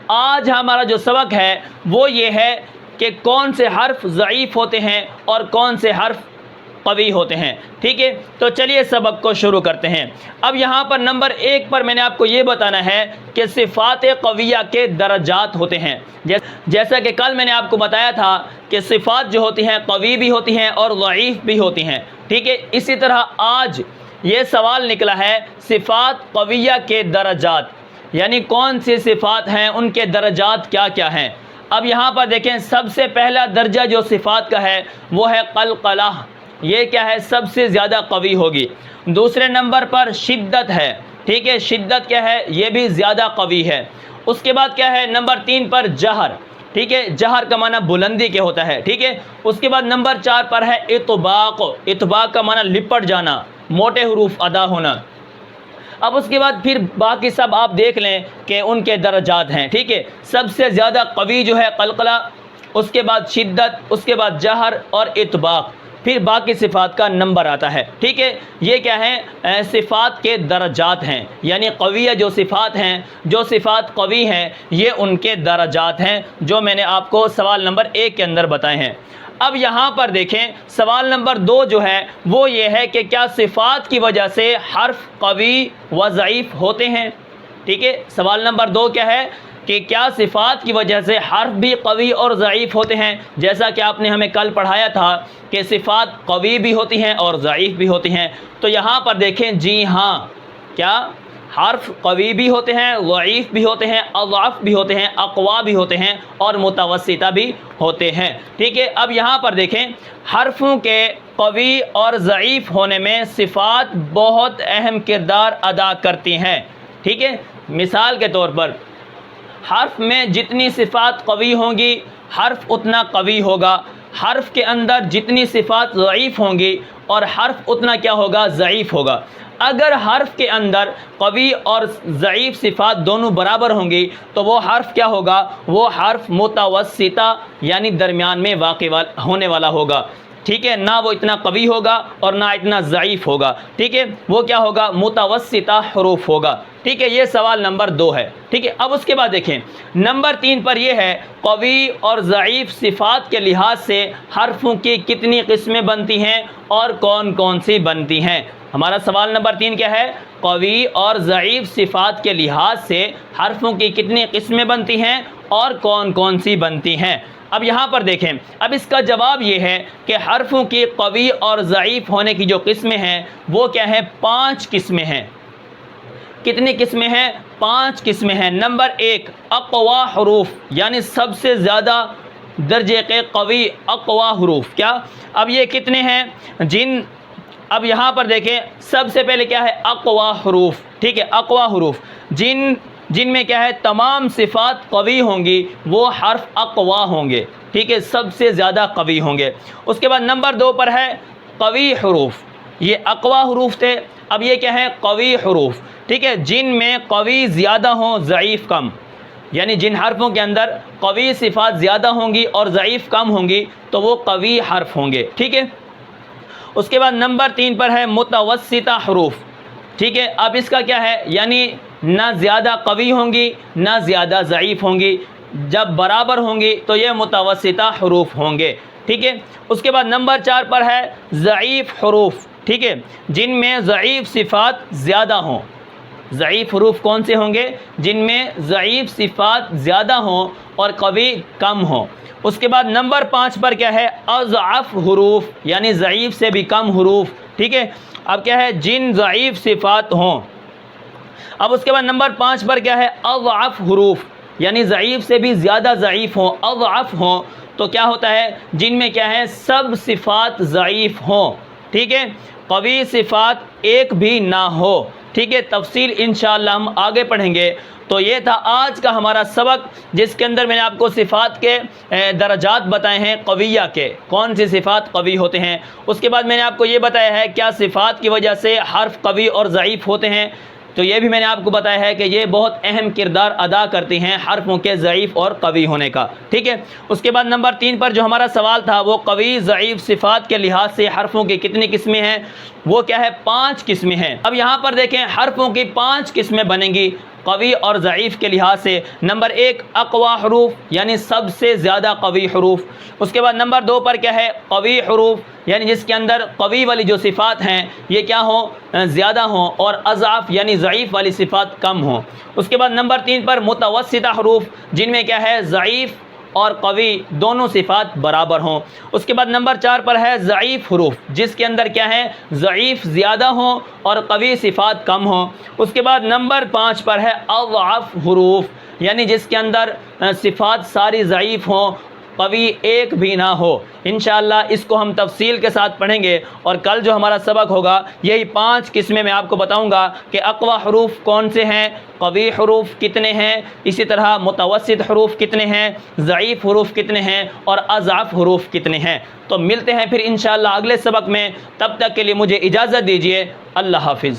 آج ہمارا جو سبق ہے وہ یہ ہے کہ کون سے حرف ضعیف ہوتے ہیں اور کون سے حرف قوی ہوتے ہیں. ٹھیک ہے، تو چلیے سبق کو شروع کرتے ہیں. اب یہاں پر نمبر 1 پر میں نے آپ کو یہ بتانا ہے کہ صفات قویہ کے درجات ہوتے ہیں. جیسا کہ کل میں نے آپ کو بتایا تھا کہ صفات جو ہوتی ہیں قوی بھی ہوتی ہیں اور ضعیف بھی ہوتی ہیں. ٹھیک ہے، اسی طرح آج یہ سوال نکلا ہے صفات قویہ کے درجات، یعنی کون سی صفات ہیں، ان کے درجات کیا کیا ہیں. اب یہاں پر دیکھیں، سب سے پہلا درجہ جو صفات کا ہے وہ ہے قلقلہ. یہ کیا ہے؟ سب سے زیادہ قوی ہوگی. دوسرے نمبر پر شدت ہے. ٹھیک ہے، شدت کیا ہے؟ یہ بھی زیادہ قوی ہے. اس کے بعد کیا ہے؟ نمبر 3 پر جہر. ٹھیک ہے، جہر کا معنی بلندی کے ہوتا ہے. ٹھیک ہے، اس کے بعد نمبر 4 پر ہے اطباق. اطباق کا معنی لپٹ جانا، موٹے حروف ادا ہونا. اب اس کے بعد پھر باقی سب آپ دیکھ لیں کہ ان کے درجات ہیں. ٹھیک ہے، سب سے زیادہ قوی جو ہے قلقلہ، اس کے بعد شدت، اس کے بعد جہر اور اطباق، پھر باقی صفات کا نمبر آتا ہے. ٹھیک ہے، یہ کیا ہے؟ صفات کے درجات ہیں، یعنی قویہ جو صفات ہیں، جو صفات قوی ہیں، یہ ان کے درجات ہیں جو میں نے آپ کو سوال نمبر 1 کے اندر بتائے ہیں. اب یہاں پر دیکھیں سوال نمبر 2 جو ہے وہ یہ ہے کہ کیا صفات کی وجہ سے حرف قوی و ضعیف ہوتے ہیں. ٹھیک ہے، سوال نمبر 2 کیا ہے کہ کیا صفات کی وجہ سے حرف بھی قوی اور ضعیف ہوتے ہیں. جیسا کہ آپ نے ہمیں کل پڑھایا تھا کہ صفات قوی بھی ہوتی ہیں اور ضعیف بھی ہوتی ہیں. تو یہاں پر دیکھیں، جی ہاں، کیا حرف قوی بھی ہوتے ہیں، ضعیف بھی ہوتے ہیں، اضعف بھی ہوتے ہیں، اقوا بھی ہوتے ہیں اور متوسطہ بھی ہوتے ہیں. ٹھیک ہے، اب یہاں پر دیکھیں حرفوں کے قوی اور ضعیف ہونے میں صفات بہت اہم کردار ادا کرتی ہیں. ٹھیک ہے، مثال کے طور پر حرف میں جتنی صفات قوی ہوں گی حرف اتنا قوی ہوگا. حرف کے اندر جتنی صفات ضعیف ہوں گی اور حرف اتنا کیا ہوگا؟ ضعیف ہوگا. اگر حرف کے اندر قوی اور ضعیف صفات دونوں برابر ہوں گی تو وہ حرف کیا ہوگا؟ وہ حرف متوسطہ یعنی درمیان میں واقع ہونے والا ہوگا. ٹھیک ہے، نہ وہ اتنا قوی ہوگا اور نہ اتنا ضعیف ہوگا. ٹھیک ہے، وہ کیا ہوگا؟ متوسطہ حروف ہوگا. ٹھیک ہے، یہ سوال نمبر 2 ہے. ٹھیک ہے، اب اس کے بعد دیکھیں نمبر 3 پر یہ ہے قوی اور ضعیف صفات کے لحاظ سے حرفوں کی کتنی قسمیں بنتی ہیں اور کون کون سی بنتی ہیں. ہمارا سوال نمبر 3 کیا ہے؟ قوی اور ضعیف صفات کے لحاظ سے حرفوں کی کتنی قسمیں بنتی ہیں اور کون کون سی بنتی ہیں. اب یہاں پر دیکھیں، اب اس کا جواب یہ ہے کہ حرفوں کی قوی اور ضعیف ہونے کی جو قسمیں ہیں وہ کیا ہیں؟ 5 قسمیں ہیں. کتنی قسمیں ہیں؟ 5 قسمیں ہیں. نمبر 1 اقوا حروف، یعنی سب سے زیادہ درجے کے قوی اقوا حروف. کیا؟ اب یہ کتنے ہیں؟ اب یہاں پر دیکھیں سب سے پہلے کیا ہے؟ اقوا حروف. ٹھیک ہے، اقوا حروف جن میں کیا ہے؟ تمام صفات قوی ہوں گی وہ حرف اقوا ہوں گے. ٹھیک ہے، سب سے زیادہ قوی ہوں گے. اس کے بعد نمبر 2 پر ہے قوی حروف. یہ اقوا حروف تھے، اب یہ کیا ہے؟ قوی حروف. ٹھیک ہے، جن میں قوی زیادہ ہوں ضعیف کم، یعنی جن حرفوں کے اندر قوی صفات زیادہ ہوں گی اور ضعیف کم ہوں گی تو وہ قوی حرف ہوں گے. ٹھیک ہے، اس کے بعد نمبر 3 پر ہے متوسطہ حروف. ٹھیک ہے، اب اس کا کیا ہے؟ یعنی نہ زیادہ قوی ہوں گی نہ زیادہ ضعیف ہوں گی، جب برابر ہوں گی تو یہ متوسطہ حروف ہوں گے. ٹھیک ہے، اس کے بعد نمبر 4 پر ہے ضعیف حروف. ٹھیک ہے، جن میں ضعیف صفات زیادہ ہوں. ضعیف حروف کون سے ہوں گے؟ جن میں ضعیف صفات زیادہ ہوں اور قوی کم ہوں. اس کے بعد نمبر 5 پر کیا ہے؟ اضعف حروف، یعنی ضعیف سے بھی کم حروف. ٹھیک ہے، اب کیا ہے؟ جن ضعیف صفات ہوں. اب اس کے بعد نمبر 5 پر کیا ہے؟ اضعف حروف، یعنی ضعیف سے بھی زیادہ ضعیف ہوں، اضعف ہوں. تو کیا ہوتا ہے؟ جن میں کیا ہے؟ سب صفات ضعیف ہوں. ٹھیک ہے، قوی صفات ایک بھی نہ ہو. ٹھیک ہے، تفصیل انشاءاللہ ہم آگے پڑھیں گے. تو یہ تھا آج کا ہمارا سبق جس کے اندر میں نے آپ کو صفات کے درجات بتائے ہیں قویہ کے، کون سی صفات قوی ہوتے ہیں. اس کے بعد میں نے آپ کو یہ بتایا ہے کیا صفات کی وجہ سے حرف قوی اور ضعیف ہوتے ہیں. تو یہ بھی میں نے آپ کو بتایا ہے کہ یہ بہت اہم کردار ادا کرتی ہیں حرفوں کے ضعیف اور قوی ہونے کا. ٹھیک ہے، اس کے بعد نمبر 3 پر جو ہمارا سوال تھا وہ قوی ضعیف صفات کے لحاظ سے حرفوں کی کتنی قسمیں ہیں؟ وہ کیا ہے؟ 5 قسمیں ہیں. اب یہاں پر دیکھیں حرفوں کی 5 قسمیں بنیں گی. قوی اور ضعیف کے لحاظ سے نمبر 1 اقوا حروف یعنی سب سے زیادہ قوی حروف، اس کے بعد نمبر 2 پر کیا ہے قوی حروف یعنی جس کے اندر قوی والی جو صفات ہیں یہ کیا ہوں زیادہ ہوں، اور اضعف یعنی ضعیف والی صفات کم ہوں۔ اس کے بعد نمبر 3 پر متوسطہ حروف جن میں کیا ہے ضعیف اور قوی دونوں صفات برابر ہوں۔ اس کے بعد نمبر 4 پر ہے ضعیف حروف جس کے اندر کیا ہے ضعیف زیادہ ہوں اور قوی صفات کم ہوں۔ اس کے بعد نمبر 5 پر ہے اضعف حروف یعنی جس کے اندر صفات ساری ضعیف ہوں، قوی ایک بھی نہ ہو۔ انشاءاللہ اس کو ہم تفصیل کے ساتھ پڑھیں گے، اور کل جو ہمارا سبق ہوگا یہی 5 قسمیں میں آپ کو بتاؤں گا کہ اقوا حروف کون سے ہیں، قوی حروف کتنے ہیں، اسی طرح متوسط حروف کتنے ہیں، ضعیف حروف کتنے ہیں، اور اضعف حروف کتنے ہیں۔ تو ملتے ہیں پھر انشاءاللہ اگلے سبق میں، تب تک کے لیے مجھے اجازت دیجیے، اللہ حافظ۔